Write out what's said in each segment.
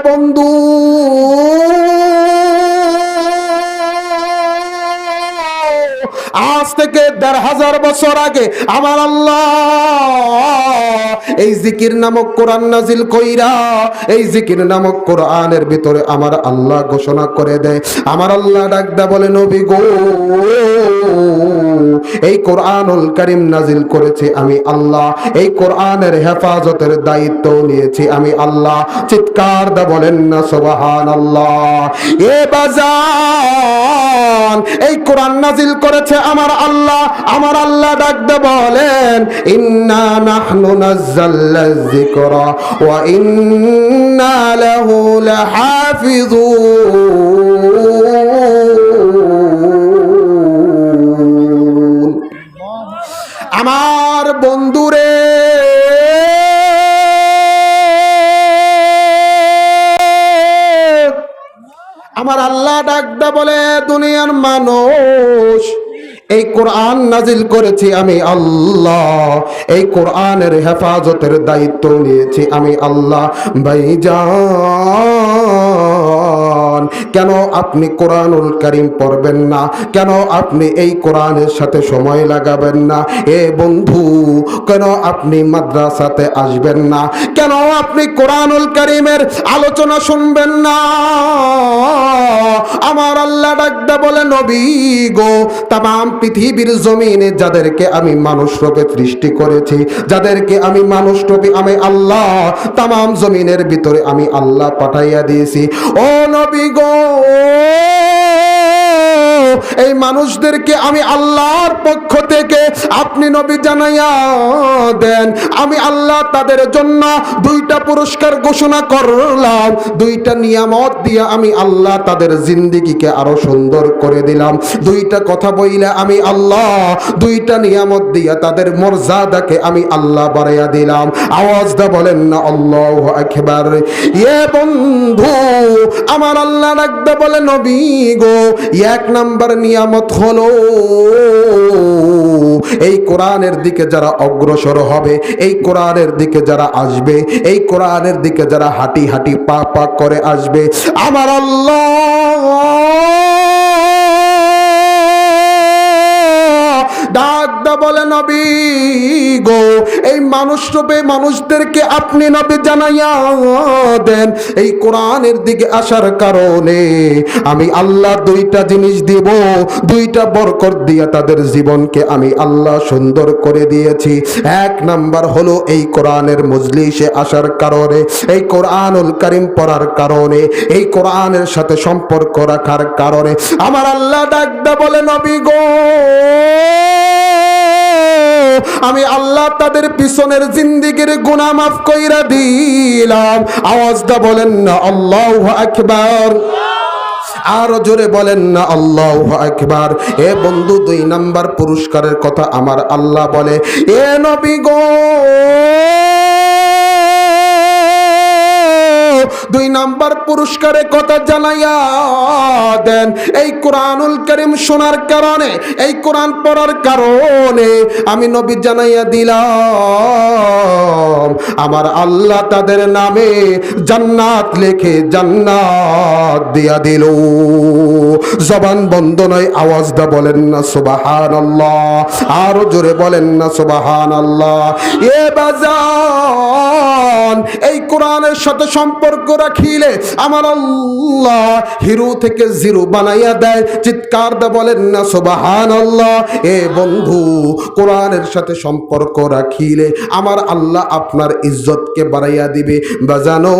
বন্ধু, আজ থেকে ১,৫০০ বছর আগে আমার আল্লাহ এই জিকির নামক কোরআন নাজিল কইরা, এই জিকির নামক কোরআনের ভিতরে আমার আল্লাহ ঘোষণা করে দেয়। আমার আল্লাহ ডাকদা বলে, নবী গো, এই কোরআনুল কারীম নাজিল করেছি আমি আল্লাহ, এই কোরআনের হেফাজতের দায়িত্ব নিয়েছি আমি আল্লাহ। চিৎকার দা বলেন না সুবহানাল্লাহ। এ বাজান, এই কোরআন নাজিল করেছে আমার আল্লাহ। আমার আল্লাহ ডাকদা বলেন, ইন্না নাহনু নাযালনা যিকরা ওয়া ইন্না লাহু লাহাফিজুন। আমার বন্ধুরে, আমার আল্লাহ ডাকদা বলে, দুনিয়ার মানুষ, এই কোরআন নাজিল করেছি আমি আল্লাহ, এই কোরআনের হেফাজতের দায়িত্ব নিয়েছি আমি আল্লাহ। ভাইজান, কেন আপনি কোরআনুল কারীম পড়বেন না? কেন আপনি এই কোরআনের সাথে সময় লাগাবেন না? এ বন্ধু, কেন আপনি মাদ্রাসাতে আসবেন না? কেন আপনি কোরআনুল কারীমের আলোচনা শুনবেন না? আমার আল্লাহ ডাকদা বলে, নবী গো, তামাম পৃথিবীর জমিনে যাদেরকে আমি মানুষ রূপে সৃষ্টি করেছি, যাদেরকে আমি মানুষ রূপে আমি আল্লাহ তামাম জমিনের ভিতরে আমি আল্লাহ পাঠাইয়া দিয়েছি। ও নবী গো, এই মানুষদেরকে আমি আল্লাহর পক্ষ থেকে আপনি নবী জানাইয়া দেন, আমি আল্লাহ তাদের জন্য 2টা পুরস্কার ঘোষণা করলাম, 2টা নিয়ামত দিয়া আমি আল্লাহ তাদের জিন্দেগিকে আরো সুন্দর করে দিলাম। 2টা কথা বইলে আমি আল্লাহ 2টা নিয়ামত দিয়া তাদের মর্যাদাকে আমি আল্লাহ বাড়াইয়া দিলাম। আওয়াজ দা বলেন না আল্লাহু আকবার। এ বন্ধু, আমার আল্লাহ ডাকদা বলে, নবী গো, 1 নাম্বার নিয়ামত হলো এই কোরআনের দিকে যারা অগ্রসর হবে, এই কোরআনের দিকে যারা আসবে, এই কোরআনের দিকে যারা হাঁটি হাঁটি পা পা করে আসবে, আমার আল্লাহ ডাকদা বলে, নবী গো, এই মানুষ রূপে মানুষদেরকে আপনি নবী জানাইয়া দেন, এই কোরআনের দিকে আসার কারণে আমি আল্লাহ 2টা জিনিস দিব, 2টা বরকত দিয়া তাদের জীবনকে আমি আল্লাহ সুন্দর করে দিয়েছি। 1 নাম্বার হলো এই কোরআনের মজলিসে আসার কারণে, এই কোরআনুল কারীম পড়ার কারণে, এই কোরআনের সাথে সম্পর্ক রাখার কারণে আমার আল্লাহ ডাকদা বলে, নবী গো, আমি আল্লাহ তাদের পিছনের জিন্দেগির গুনাহ মাফ কইরা দিলাম। আওয়াজ দা বলেন না আল্লাহু আকবার। আর জোরে বলেন না আল্লাহু আকবার। এ বন্ধু, 2 নাম্বার পুরস্কারের কথা আমার আল্লাহ বলে, এ নবী গো, 2 নাম্বার পুরস্কারের কথা জানাইয়া দেন। এই কোরআনুল কারীম শোনার কারণে, এই কোরআন পড়ার কারণে আমি নবী জানাইয়া দিলাম, আমার আল্লাহ তাদের নামে জান্নাত লিখে জান্নাত দিয়া দিল। জবান বন্ধ নয়, আওয়াজ দা বলেন না সুবহানাল্লাহ। আরো জোরে বলেন না সুবহানাল্লাহ। এ বাজান, এই কোরআনের সাথে সম্পর্ক রাখিলে আমার আল্লাহ হিরো থেকে জিরো বানাইয়া দেয়। চিৎকার দা বলেন না সুবহানাল্লাহ। এ বন্ধু, কোরআনের সাথে সম্পর্ক রাখিলে আমার আল্লাহ আপনার ইজ্জতকে বাড়াইয়া দিবে। বাজানো,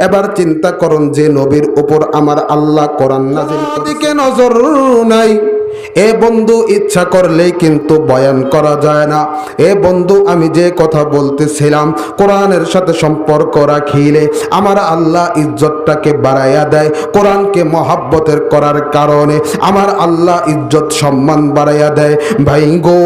এবার চিন্তা করুন যে নবীর উপর আমার আল্লাহ কোরআন নাযিল দিকে নজর নাই। এ বন্ধু, ইচ্ছা করলেই কিন্তু বয়ান করা যায় না। এ বন্ধু, আমি যে কথা বলতেছিলাম, কোরআনের সাথে সম্পর্ক রাখিলে আমার আল্লাহ ইজ্জতটাকে বাড়াইয়া দেয়। কোরআনকে মহাব্বতের করার কারণে আমার আল্লাহ ইজ্জত সম্মান বাড়াইয়া দেয়। ভাই গো,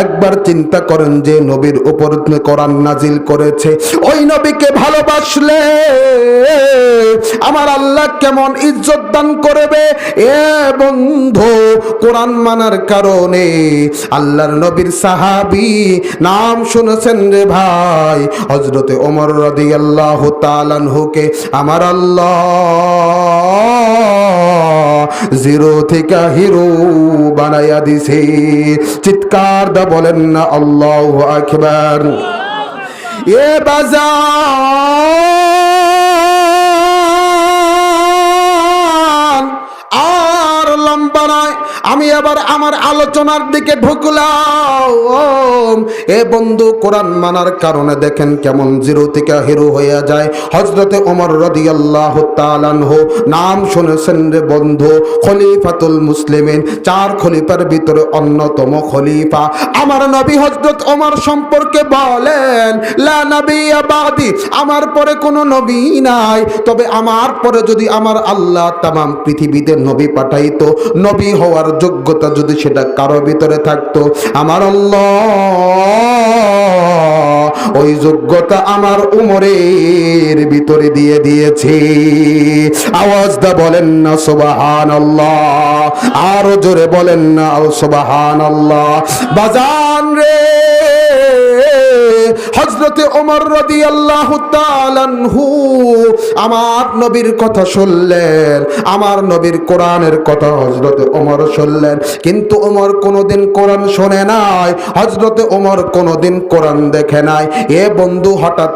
একবার চিন্তা করেন, যে নবীর উপর কোরআন নাজিল করেছে, ওই নবীকে ভালোবাসলে আমার আল্লাহ কেমন ইজ্জত দান করবে। এ বন্ধু, কোরআন মানার কারণে আল্লাহর নবীর সাহাবী নাম শুনেছেন রে ভাই, হযরতে ওমর রাদিয়াল্লাহু তাআলা আনহুকে আমার আল্লাহ জিরো থেকে হিরো বানায়া দিছে। চিৎকার দা বলেন না আল্লাহু আকবার। এ বাজার আর লম্বা নয়, আমি এবার আমার আলোচনার দিকে ঢুকলাম। এ বন্ধু, কোরআন মানার কারণে দেখেন কেমন জিরো থেকে হিরো হয়ে যায়। হযরতে ওমর রাদিয়াল্লাহু তাআলা আনহু নাম শুনেছেন রে বন্ধু, খলিফাতুল মুসলিমিন, 4 খলিফার ভিতরে অন্যতম খলিফা। আমার নবী হযরত ওমর সম্পর্কে বলেন, লা নবিয়্যা বাদি, আমার পরে কোনো নবী নাই, তবে আমার পরে যদি আমার আল্লাহ তামাম পৃথিবীতে নবী পাঠাইতো, নবী হওয়ার যোগ্যতা যদি সেটা কারো ভিতরে থাকতো, আমার আল্লাহ ওই যোগ্যতা আমার উমরের ভিতরে দিয়ে দিয়েছে। আওয়াজ দা বলেন না সুবহানাল্লাহ, আরো জোরে বলেন না সুবহানাল্লাহ। বাজান রে, হযরতে ওমর রাদিয়াল্লাহু তাআলা আনহু আমার নবীর কথা শুনলেন, আমার নবীর কোরআনের কথা হযরতে ওমর শুনলেন, কিন্তু ওমর কোনোদিন কোরআন শোনে নাই, হযরতে ওমর কোনোদিন কোরআন দেখে নাই। এ বন্ধু, হঠাৎ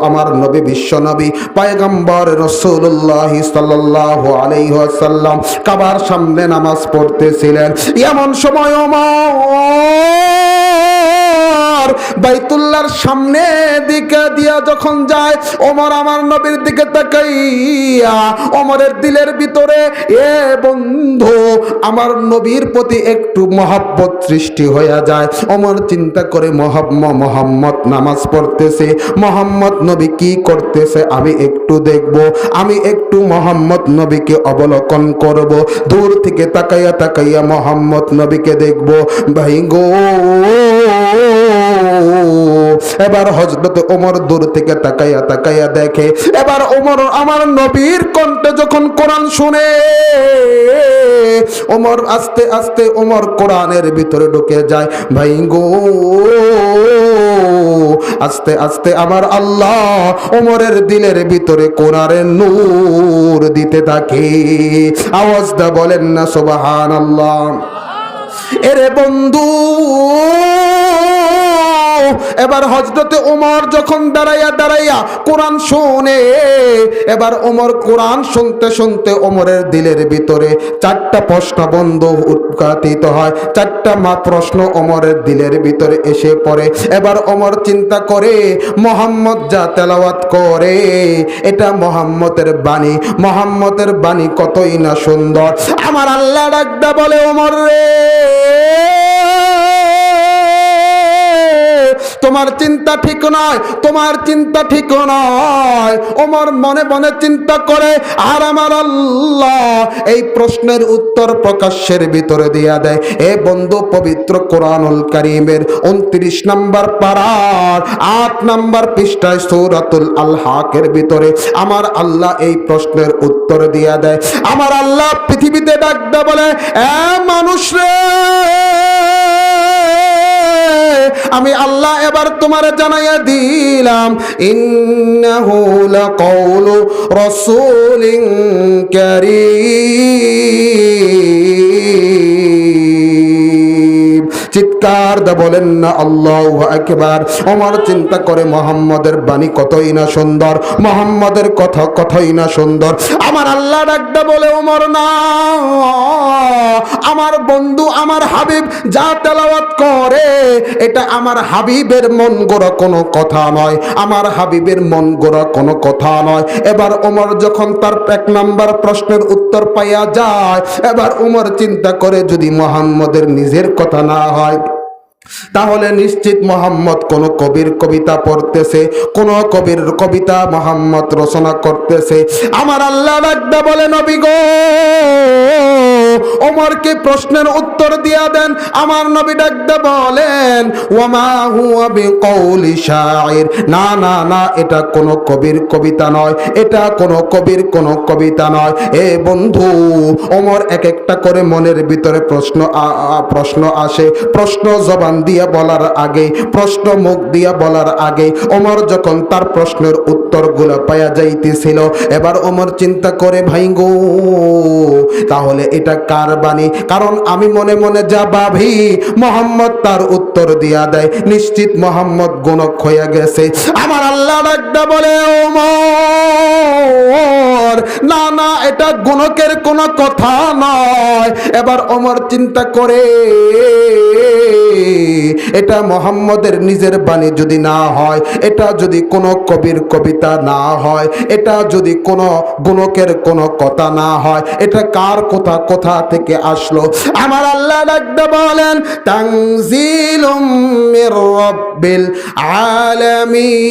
আমার নবী বিশ্ব নবী পয়গম্বর রাসূলুল্লাহ সাল্লাল্লাহু আলাইহি ওয়াসাল্লাম কাবার সামনে নামাজ পড়তেছিলেন। এমন সময় ওমর বাইতুল্লাহর সামনে দিকে দিয়া যখন যায়, ওমর আমার নবীর দিকে তাকাইয়া ওমরের দিলের ভিতরে এ বন্ধু আমার নবীর প্রতি একটু মহব্বত সৃষ্টি হয়ে যায়। ওমর চিন্তা করে, মোহাম্মদ নামাজ পড়তেছে, মোহাম্মদ নবী কি করতেছে আমি একটু দেখব, আমি একটু মোহাম্মদ নবীকে অবলোকন করব। দূর থেকে তাকাইয়া মোহাম্মদ নবীকে দেখব। ভাই গো, এবার হযরত ওমর দূর থেকে তাকাইয়া দেখে, এবার ওমর আমার নবীর কণ্ঠে যখন কোরআন শুনে, ওমর আস্তে আস্তে ওমর কোরআনের ভিতরে ঢুকে যায়। ভাই গো, আস্তে আস্তে আমার আল্লাহ ওমরের দিলের ভিতরে কোরআনের নূর দিতে থাকে। আওয়াজ দা বলেন না সুবহানাল্লাহ। এরে বন্ধু, এবার হযরতে ওমর যখন দাঁড়াইয়া কোরআন শোনে, এবার ওমর কোরআন শুনতে শুনতে ওমরের দিলের ভিতরে 4টা প্রশ্ন বন্ধ উৎপাদিত হয়, 4টা প্রশ্ন ওমরের দিলের ভিতরে এসে পড়ে। এবার ওমর চিন্তা করে, মুহাম্মদ যা তেলাওয়াত করে এটা মুহাম্মদের বাণী, মুহাম্মদের বাণী কতই না সুন্দর। আমার আল্লাহ ডাকদা বলে, ওমর রে, তোমার চিন্তা ঠিক নয়, তোমার চিন্তা ঠিক নয়। ওমর মনে মনে চিন্তা করে, আর আমার আল্লাহ এই প্রশ্নের উত্তর প্রকাশ্যের ভিতরে দিয়া দেয়। এ বন্ধু, পবিত্র কোরআনুল কারীমের 29 নম্বর পারার 8 নম্বর পৃষ্ঠায় সূরাতুল আল-হাকের ভিতরে আমার আল্লাহ এই প্রশ্নের উত্তর দিয়া দেয়। আমার আল্লাহ পৃথিবীতে ডাকদা বলে, এ মানুষ রে, আমি আল্লাহ এবার তোমার জানাইয়া দিলাম, ইন্নাহু লাকাউলু রাসূলিন কারীম। চিৎকার দা বলেন না আল্লাহু আকবার। ওমর চিন্তা করে, মুহাম্মদের বাণী কতই না সুন্দর, মুহাম্মদের কথা কতই না সুন্দর। আমার আল্লাহ ডাকদা বলে, ওমর না, আমার বন্ধু আমার হাবিব যা তেলাওয়াত করে এটা আমার হাবিবের মন গড়া কোনো কথা নয়, আমার হাবিবের মন গড়া কোনো কথা নয়। এবার ওমর যখন তার 1 নম্বর প্রশ্নের উত্তর পাইয়া যায়, এবার ওমর চিন্তা করে, যদি মুহাম্মদের নিজের কথা না হয়, তাহলে নিশ্চিত মুহাম্মদ কোন কবির কবিতা পড়তেছে, কোন কবির কবিতা মুহাম্মদ রচনা করতেছে। আমার আল্লাহ ডাকদা বলে, নবী গো, ওমরকে প্রশ্নের উত্তর দিয়া দেন। আমার নবী ডাকতে বলেন, ওয়ামা হুয়া বিকাউলি শাইর, না না না, এটা কোনো কবির কবিতা নয়, এটা কোনো কবির কোনো কবিতা নয়। এ বন্ধু, ওমর এক একটা করে মনের ভিতরে প্রশ্ন আসে। প্রশ্ন জবান দিয়ে বলার আগে, প্রশ্ন মুখ দিয়ে বলার আগে ওমর যখন তার প্রশ্নের উত্তরগুলো পাওয়া যাইতেছিল, এবার ওমর চিন্তা করে, ভাই গো, তাহলে এটা কার বাণী? কারণ আমি মনে মনে যা ভাবি, মোহাম্মদ তার উত্তর দিয়া দেয়, নিশ্চিত মোহাম্মদ গুণক হয়ে গেছে। আমার আল্লাহ ডাকটা বলে, ওমর, না না, এটা গুণকের কোনো কথা নয়। এবার ওমর চিন্তা করে, এটা মোহাম্মদের নিজের বাণী যদি না হয়, এটা যদি কোনো কবির কবিতা না হয়, এটা যদি কোনো গুণকের কোনো কথা না হয়, এটা কার কথা, কোথা থেকে আসলো? আমার আল্লাহ ডাকতে বলেন, তানজিলুম মির রাব্বিল আলামিন।